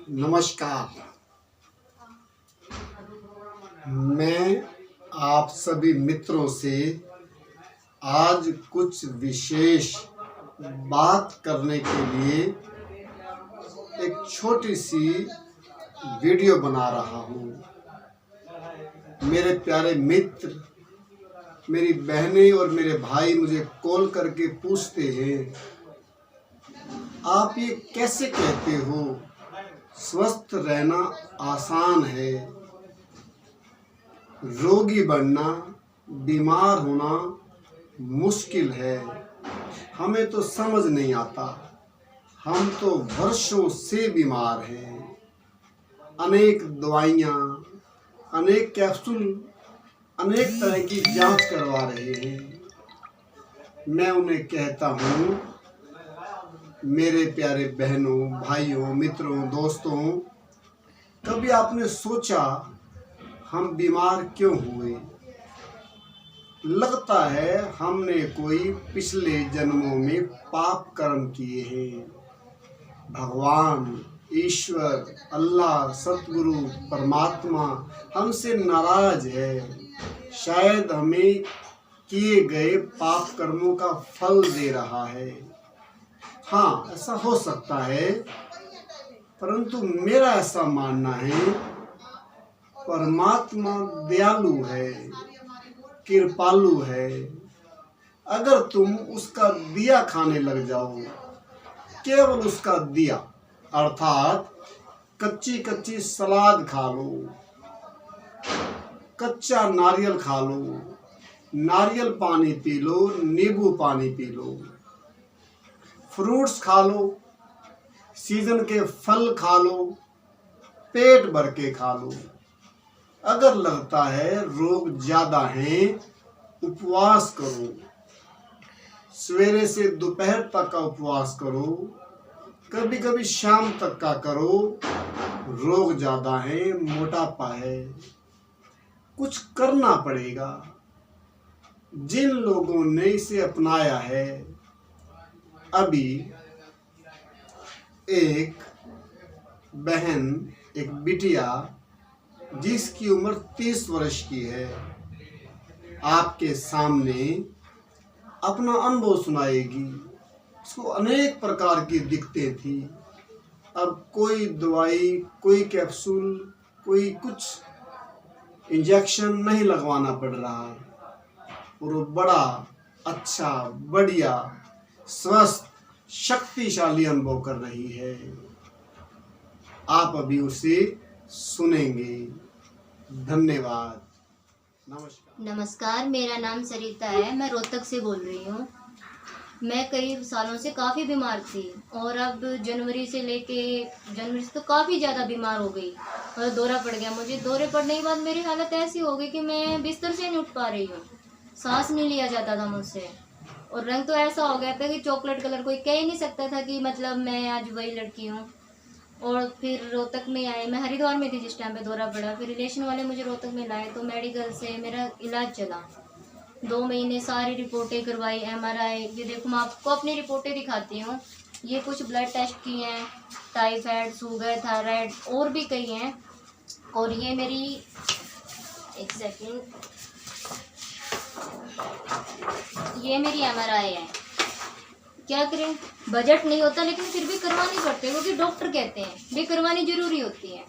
नमस्कार। मैं आप सभी मित्रों से आज कुछ विशेष बात करने के लिए एक छोटी सी वीडियो बना रहा हूँ। मेरे प्यारे मित्र, मेरी बहनें और मेरे भाई मुझे कॉल करके पूछते हैं, आप ये कैसे कहते हो स्वस्थ रहना आसान है, रोगी बनना, बीमार होना मुश्किल है। हमें तो समझ नहीं आता, हम तो वर्षों से बीमार हैं। अनेक दवाइयाँ, अनेक कैप्सूल, अनेक तरह की जांच करवा रहे हैं। मैं उन्हें कहता हूँ, मेरे प्यारे बहनों, भाइयों, मित्रों, दोस्तों, कभी आपने सोचा हम बीमार क्यों हुए? लगता है हमने कोई पिछले जन्मों में पाप कर्म किए हैं। भगवान, ईश्वर, अल्लाह, सतगुरु, परमात्मा हमसे नाराज है। शायद हमें किए गए पाप कर्मों का फल दे रहा है। हाँ, ऐसा हो सकता है, परंतु मेरा ऐसा मानना है, परमात्मा दयालु है, कृपालु है। अगर तुम उसका दिया खाने लग जाओ, केवल उसका दिया, अर्थात कच्ची कच्ची सलाद खा लो, कच्चा नारियल खा लो, नारियल पानी पी लो, नींबू पानी पी लो, फ्रूट्स खा लो, सीजन के फल खा लो, पेट भर के खा लो। अगर लगता है रोग ज्यादा हैं, उपवास करो, सवेरे से दोपहर तक का उपवास करो, कभी कभी शाम तक का करो। रोग ज्यादा है, मोटापा है, कुछ करना पड़ेगा। जिन लोगों ने इसे अपनाया है, अभी एक बहन, एक बिटिया जिसकी उम्र 30 वर्ष की है, आपके सामने अपना अनुभव सुनाएगी। उसको अनेक प्रकार की दिक्कतें थी। अब कोई दवाई, कोई कैप्सूल, कोई कुछ इंजेक्शन नहीं लगवाना पड़ रहा है और वो बड़ा अच्छा, बढ़िया, स्वस्थ, शक्तिशाली अनुभव कर रही है। आप अभी उसे सुनेंगे। धन्यवाद। नमस्कार, मेरा नाम सरिता है। मैं रोहतक से बोल रही हूँ। मैं कई सालों से काफ़ी बीमार थी और अब जनवरी से तो काफ़ी ज़्यादा बीमार हो गई और दौरा पड़ गया मुझे। दौरे पड़ने के बाद मेरी हालत ऐसी हो गई कि मैं बिस्तर से नहीं उठ पा रही हूँ, सांस नहीं लिया जाता था मुझसे, और रंग तो ऐसा हो गया था कि चॉकलेट कलर, कोई कह ही नहीं सकता था कि मतलब मैं आज वही लड़की हूँ। और फिर रोहतक में आए, मैं हरिद्वार में थी जिस टाइम पे दौरा पड़ा। फिर रिलेशन वाले मुझे रोहतक में लाए तो मेडिकल से मेरा इलाज चला। 2 महीने सारी रिपोर्टें करवाई, MRI। ये देखो, मैं आपको अपनी रिपोर्टें दिखाती हूँ। ये कुछ ब्लड टेस्ट किए हैं, टाइफाइड, शुगर, थायराइड और भी कई हैं। और ये मेरी, एक सेकेंड, ये मेरी MRI है। क्या करें, बजट नहीं होता लेकिन फिर भी करवानी पड़ती है, क्योंकि डॉक्टर कहते हैं भी करवानी जरूरी होती है।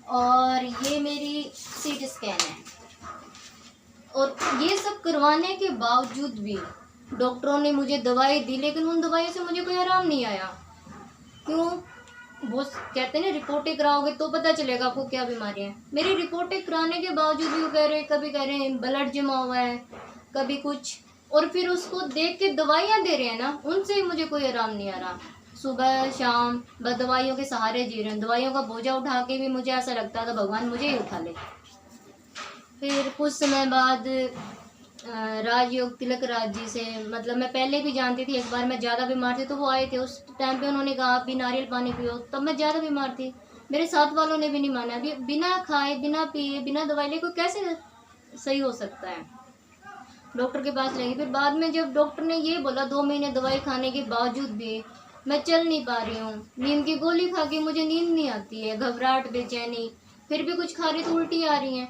और ये मेरी CT स्कैन है। और ये सब करवाने के बावजूद भी डॉक्टरों ने मुझे दवाई दी, लेकिन उन दवाइयों से मुझे कोई आराम नहीं आया। क्यों? वो कहते हैं ना, रिपोर्टें कराओगे तो पता चलेगा आपको क्या बीमारी है। मेरी रिपोर्टें कराने के बावजूद भी वो कह रहे, कभी कह रहे हैं ब्लड जमा हुआ है, कभी कुछ, और फिर उसको देख के दवाइयाँ दे रहे हैं ना, उनसे मुझे कोई आराम नहीं आ रहा। सुबह शाम बस दवाइयों के सहारे जी रहे हैं। दवाइयों का बोझा उठा के भी मुझे ऐसा लगता था भगवान मुझे ही उठा ले। फिर कुछ समय बाद राजयोग तिलक राज जी से, मतलब मैं पहले भी जानती थी, एक बार मैं ज़्यादा बीमार थी तो वो आए थे। उस टाइम पे उन्होंने कहा आप भी नारियल पानी पियो, तब मैं ज़्यादा बीमार थी। मेरे साथ वालों ने भी नहीं माना। अभी बिना खाए, बिना पिए, बिना दवाई ले कोई कैसे सही हो सकता है? डॉक्टर के पास ले गई। फिर बाद में जब डॉक्टर ने ये बोला 2 महीने दवाई खाने के बावजूद भी मैं चल नहीं पा रही हूँ, नींद की गोली खा के मुझे नींद नहीं आती है, घबराहट बेचैनी, फिर भी कुछ खा रही तो उल्टी आ रही हैं,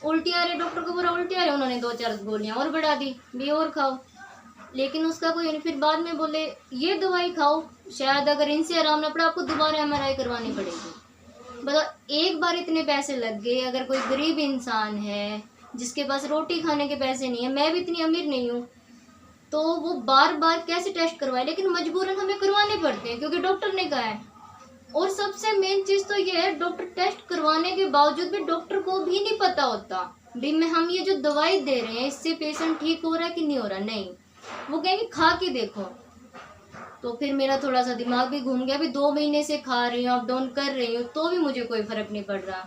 उल्टी आ रही, डॉक्टर को बोला उल्टी आ रही, उन्होंने 2-4 गोलियां और बढ़ा दी, भी और खाओ, लेकिन उसका कोई नहीं। फिर बाद में बोले ये दवाई खाओ, शायद अगर इनसे आराम ना पड़ा आपको दोबारा एमआरआई करवानी पड़ेगी। बताओ, एक बार इतने पैसे लग गए। अगर कोई गरीब इंसान है जिसके पास रोटी खाने के पैसे नहीं है, मैं भी इतनी अमीर नहीं हूँ, तो वो बार बार कैसे टेस्ट करवाए, लेकिन मजबूरन हमें करवाने पड़ते हैं क्योंकि डॉक्टर ने कहा है। और सबसे मेन चीज तो ये है, डॉक्टर टेस्ट करवाने के बावजूद भी डॉक्टर को भी नहीं पता होता भी मैं हम ये जो दवाई दे रहे हैं इससे पेशेंट ठीक हो रहा है कि नहीं हो रहा। नहीं, वो कहेंगे खा के देखो। तो फिर मेरा थोड़ा सा दिमाग भी घूम गया, भी 2 महीने से खा रही हूँ, अप डाउन कर रही हूँ, तो भी मुझे कोई फर्क नहीं पड़ रहा।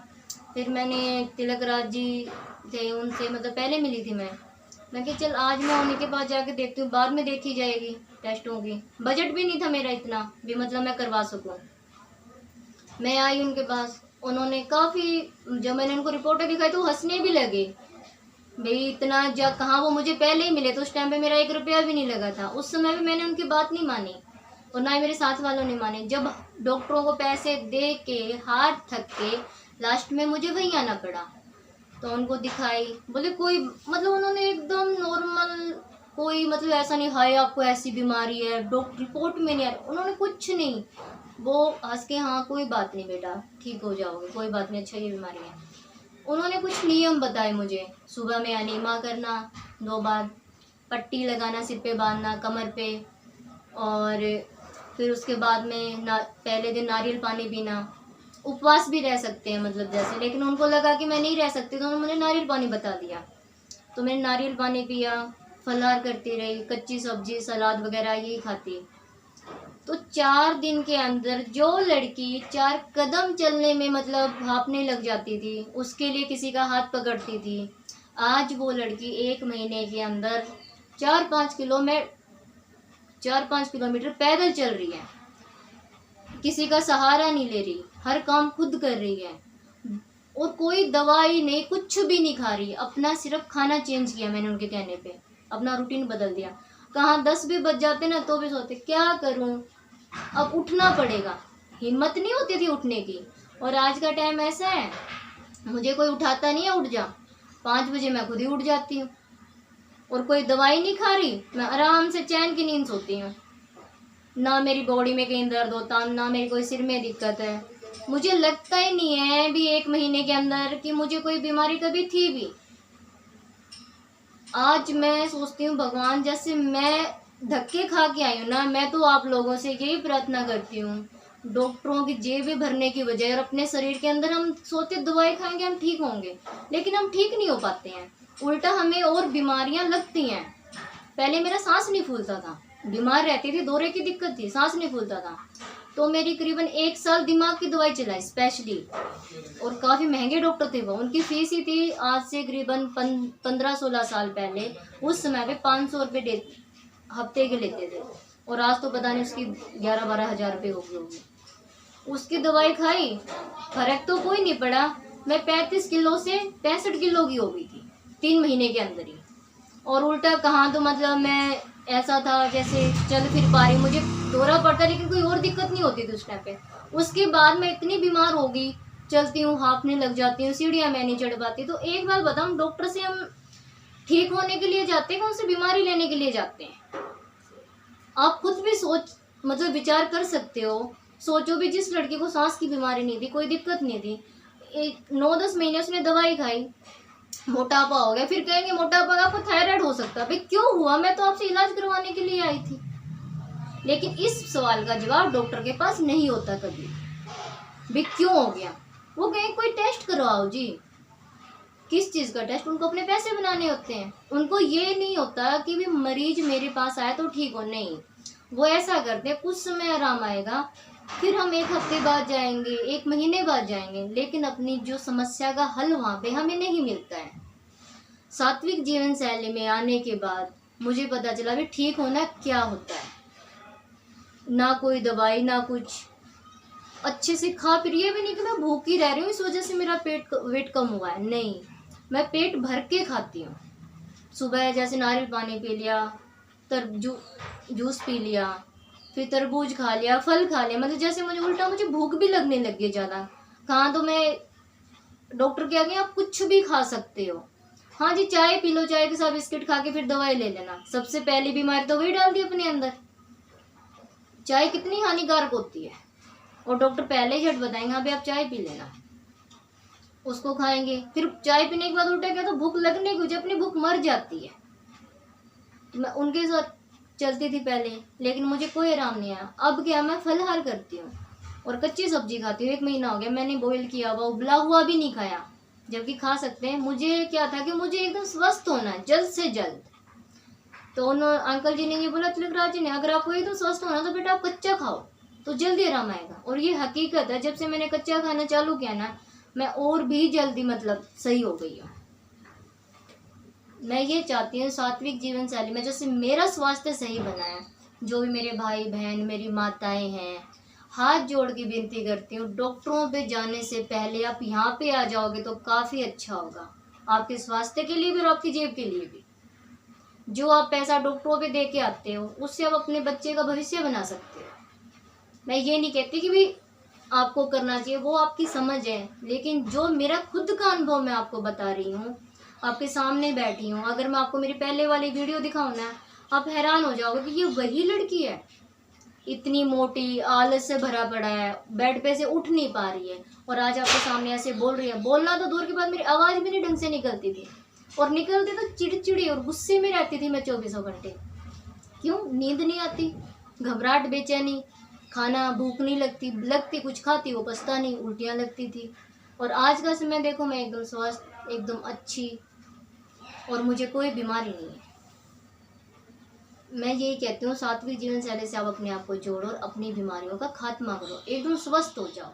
फिर मैंने तिलक राज जी थे, उनसे मतलब पहले मिली थी मैं कि चल आज मैं उन्हीं के पास जाके देखती हूँ, बाद में देखी जाएगी टेस्टों की। बजट भी नहीं था मेरा इतना भी मतलब मैं करवा सकूँ। मैं आई उनके पास, उन्होंने काफ़ी, जब मैंने उनको रिपोर्टें दिखाई तो वो हंसने भी लगे, भाई इतना जब कहाँ, वो मुझे पहले ही मिले तो उस टाइम पे मेरा 1 रुपया भी नहीं लगा था। उस समय भी मैंने उनकी बात नहीं मानी और ना ही मेरे साथ वालों ने माने। जब डॉक्टरों को पैसे दे के हार थक के लास्ट में मुझे वहीं आना पड़ा, तो उनको दिखाई, बोले कोई मतलब उन्होंने एकदम नॉर्मल, कोई मतलब ऐसा नहीं हाय आपको ऐसी बीमारी है डॉक्टर रिपोर्ट में नहीं आ रहा, उन्होंने कुछ नहीं, वो हंस के हाँ कोई बात नहीं बेटा ठीक हो जाओगे, कोई बात नहीं, अच्छा ये बीमारी है। उन्होंने कुछ नियम बताए मुझे, सुबह में अनीमा करना 2 बार, पट्टी लगाना सिर पे बांधना कमर पे, और फिर उसके बाद में पहले दिन नारियल पानी पीना। उपवास भी रह सकते हैं मतलब जैसे, लेकिन उनको लगा कि मैं नहीं रह सकती तो उन्होंने मुझे नारियल पानी बता दिया। तो मैंने नारियल पानी पिया, फलाहार करती रही, कच्ची सब्जी सलाद वगैरह यही खाती। तो 4 दिन के अंदर जो लड़की 4 कदम चलने में मतलब हाँफने लग जाती थी, उसके लिए किसी का हाथ पकड़ती थी, आज वो लड़की 1 महीने के अंदर 4-5 किलोमीटर पैदल चल रही है, किसी का सहारा नहीं ले रही, हर काम खुद कर रही है, और कोई दवाई नहीं, कुछ भी नहीं खा रही। अपना सिर्फ खाना चेंज किया मैंने उनके कहने पे, अपना रूटीन बदल दिया। कहाँ 10 भी बज जाते ना तो भी सोते क्या करूं, अब उठना पड़ेगा, हिम्मत नहीं होती थी उठने की। और आज का टाइम ऐसा है, मुझे कोई उठाता नहीं है, उठ जा, 5 बजे मैं खुद ही उठ जाती हूँ, और कोई दवाई नहीं खा रही, मैं आराम से चैन की नींद सोती हूँ। ना मेरी बॉडी में कहीं दर्द होता, ना मेरी कोई सिर में दिक्कत है। मुझे लगता ही नहीं है भी 1 महीने के अंदर कि मुझे कोई बीमारी कभी थी भी। आज मैं सोचती हूँ भगवान, जैसे मैं धक्के खा के आई हूँ ना, मैं तो आप लोगों से यही प्रार्थना करती हूँ, डॉक्टरों की जेबें भरने की बजाय और अपने शरीर के अंदर हम सोचते दवाई खाएंगे हम ठीक होंगे, लेकिन हम ठीक नहीं हो पाते हैं, उल्टा हमें और बीमारियां लगती हैं। पहले मेरा सांस नहीं फूलता था, बीमार रहती थी, दौरे की दिक्कत थी, सांस नहीं फूलता था, तो मेरी करीबन 1 साल दिमाग की दवाई चलाई स्पेशली, और काफ़ी महंगे डॉक्टर थे वो, उनकी फीस ही थी आज से करीबन 15-16 साल पहले, उस समय पे 500 रुपये हफ्ते के लेते थे, और आज तो पता नहीं उसकी 11-12 हज़ार रुपये हो गई होगी। उसकी दवाई खाई, फर्क तो कोई नहीं पड़ा, मैं 35 किलो से 65 किलो की हो गई थी 3 महीने के अंदर ही। और उल्टा कहाँ तो मतलब मैं ऐसा था जैसे चल फिर पा रही, मुझे दौरा पड़ता लेकिन कोई और दिक्कत नहीं होती थी उस टाइम पे। उसके बाद मैं इतनी बीमार हो गई, चलती हूँ हाँफने लग जाती हूँ, सीढ़ियाँ मैं नहीं चढ़ पाती। तो एक बात बताऊँ, डॉक्टर से हम ठीक होने के लिए जाते हैं, उनसे बीमारी लेने के लिए जाते हैं? आप खुद भी मतलब विचार कर सकते हो। सोचो भी, जिस लड़की को सांस की बीमारी नहीं थी, कोई दिक्कत नहीं थी, 9-10 महीने उसने दवाई खाई, मोटापा हो गया, फिर कहेंगे मोटापा आपको थायराइड हो सकता है। भाई क्यों हुआ? मैं तो आपसे इलाज करवाने के लिए आई थी। लेकिन इस सवाल का जवाब डॉक्टर के पास नहीं होता कभी भी, क्यों हो गया। वो कहें कोई टेस्ट करवाओ जी, किस चीज़ का टेस्ट? उनको अपने पैसे बनाने होते हैं, उनको ये नहीं होता कि भी मरीज मेरे पास आया तो ठीक हो, नहीं। वो ऐसा करते हैं कुछ समय आराम आएगा, फिर हम 1 हफ्ते बाद जाएंगे, 1 महीने बाद जाएंगे, लेकिन अपनी जो समस्या का हल वहाँ पे हमें नहीं मिलता है। सात्विक जीवन शैली में आने के बाद मुझे पता चला भी ठीक होना क्या होता है। ना कोई दवाई, ना कुछ, अच्छे से खा फिर ये भी नहीं कि मैं भूखी रह रही हूँ इस वजह से मेरा वेट कम हुआ है, नहीं, मैं पेट भर के खाती हूँ। सुबह जैसे नारियल पानी पी लिया, जूस पी लिया, फिर तरबूज खा लिया, फल खा लिया, मतलब जैसे मुझे भूख भी लगने लग गई ज़्यादा। कहाँ तो मैं डॉक्टर के आगे आप कुछ भी खा सकते हो, हाँ जी चाय पी लो, चाय के साथ बिस्किट खा के फिर दवाई ले लेना, सबसे पहली बीमारी तो वही डाल दी अपने अंदर। चाय कितनी हानिकारक होती है, और डॉक्टर पहले ही झट बताएंगे हाँ भाई आप चाय पी लेना, उसको खाएंगे, फिर चाय पीने के बाद उल्टा क्या, तो भूख लगने की वजह अपनी भूख मर जाती है। तो मैं उनके साथ चलती थी पहले, लेकिन मुझे कोई आराम नहीं आया। अब क्या, मैं फलाहार करती हूँ और कच्ची सब्जी खाती हूँ। 1 महीना हो गया, मैंने बॉईल किया हुआ उबला हुआ भी नहीं खाया, जबकि खा सकते हैं। मुझे क्या था कि मुझे एकदम स्वस्थ होना है जल्द से जल्द। तो उन अंकल जी ने ये बोला, तिलक राज जी ने, अगर आपको एकदम स्वस्थ होना तो बेटा आप कच्चा खाओ तो जल्दी आराम आएगा। और ये हकीकत है, जब से मैंने कच्चा खाना चालू किया ना, मैं और भी जल्दी मतलब सही हो गई हूँ। मैं ये चाहती हूँ सात्विक जीवन शैली में जैसे मेरा स्वास्थ्य सही बना है, जो भी मेरे भाई बहन मेरी माताएं हैं, हाथ जोड़ के विनती करती हूँ, डॉक्टरों पे जाने से पहले आप यहाँ पे आ जाओगे तो काफ़ी अच्छा होगा, आपके स्वास्थ्य के लिए भी और आपकी जेब के लिए भी। जो आप पैसा डॉक्टरों पे दे के आते हो, उससे आप अपने बच्चे का भविष्य बना सकते हो। मैं ये नहीं कहती कि भी आपको करना चाहिए, वो आपकी समझ है, लेकिन जो मेरा खुद का अनुभव मैं आपको बता रही हूँ, आपके सामने बैठी हूँ। अगर मैं आपको मेरी पहले वाली वीडियो दिखाऊँ ना, आप हैरान हो जाओगे कि ये वही लड़की है, इतनी मोटी, आलस से भरा पड़ा है, बेड पे से उठ नहीं पा रही है, और आज आपके सामने ऐसे बोल रही है। बोलना तो दूर की बात, मेरी आवाज़ भी नहीं ढंग से निकलती थी, और निकलती तो चिड़चिड़ी और गुस्से में रहती थी मैं 24 घंटे। क्यों? नींद नहीं आती, घबराहट, बेचैनी, खाना भूख नहीं लगती कुछ खाती वो पछता नहीं, उल्टियाँ लगती थी। और आज का समय देखो, मैं एकदम स्वस्थ, एकदम अच्छी, और मुझे कोई बीमारी नहीं है। मैं यही कहती हूँ सात्विक जीवन शैली से आप अपने आप को जोड़ो और अपनी बीमारियों का खात्मा करो, एकदम स्वस्थ हो जाओ।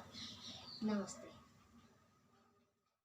नमस्ते।